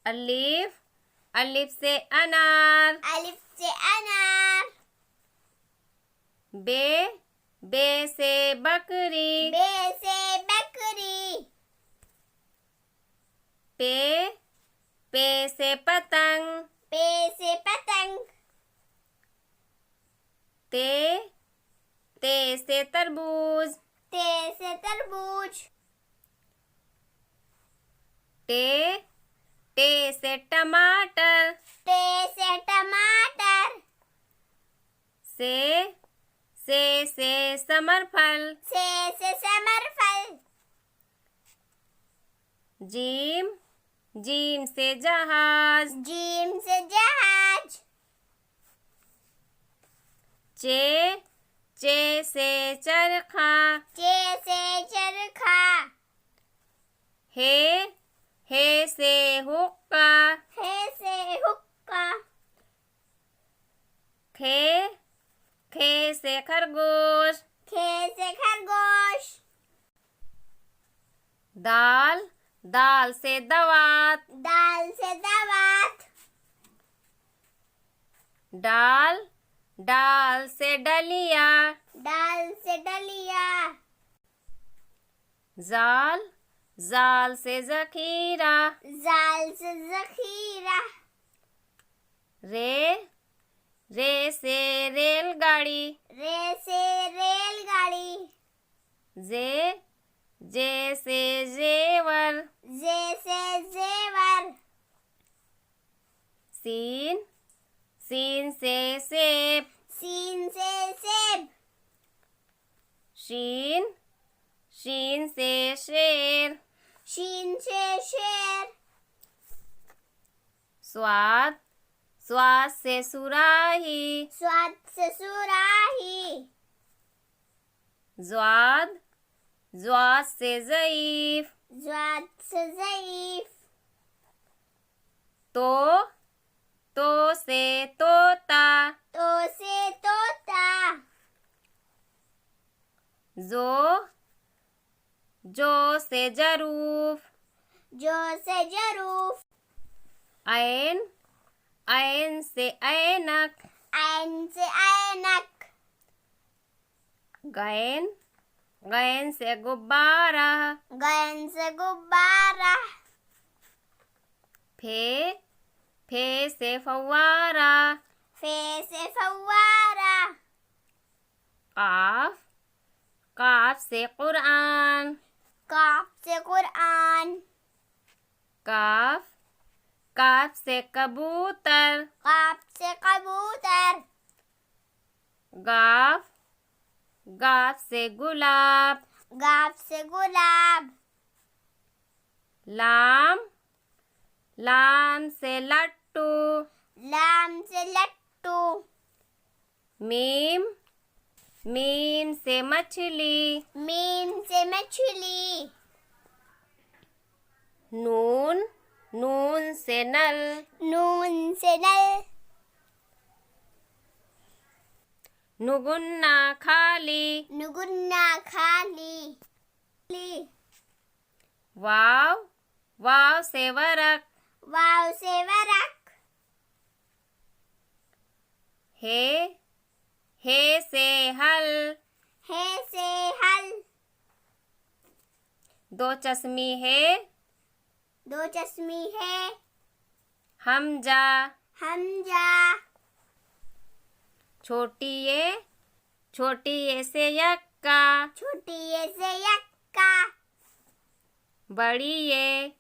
अलिफ अलिफ से अनार। अलिफ से अनार। बे से बकरी। बे से बकरी। पे से पतंग। पे से पतंग। ते से तरबूज। ते से तरबूज। टे से टमाटर। टे से टमाटर। से समरफल। से समरफल। जीम से जहाज। जीम से जहाज। चे से चरखा। चे से चरखा। हे से हुक्का। हे से हुक्का। खे से खरगोश। खे से खरगोश। दाल से दवात। दाल से दवात। डाल से डलिया। डाल से डलिया। जाल से जखीरा। जाल से जखीरा। रे से रेलगाड़ी। रे से रेलगाड़ी। जे से जेवर। जे से जेवर। सीन से सेब। सीन से सेब। शीन से शेर। शीन से शेर। स्वाद से सुराही। स्वाद से सुराही। ज्वाद से ज़ईफ। ज्वाद से ज़ईफ। तो से तोता। तो से तोता। जो से जरूफ। जो से जरूफ। ऐन से ऐनक। ऐन से ऐनक। गैन से गुब्बारा। गैन से गुब्बारा। फे से फव्वारा। फे से फव्वारा। काफ से कुरान। काफ से कुरान। काफ से कबूतर। काफ से कबूतर। गाफ से गुलाब। गाफ से गुलाब। लाम से लट्टू। लाम से लट्टू। मीम से मछली। मीम से मछली। नून से नल। नून से नल। नुगुन्ना खाली। नुगुन्ना खाली। वाव से वरक। वाव से वरक। हे से हल। हे से हल। दो चश्मी है। दो चश्मी है। हमजा। छोटी ये से यक्का। छोटी ये से यक्का। बड़ी ये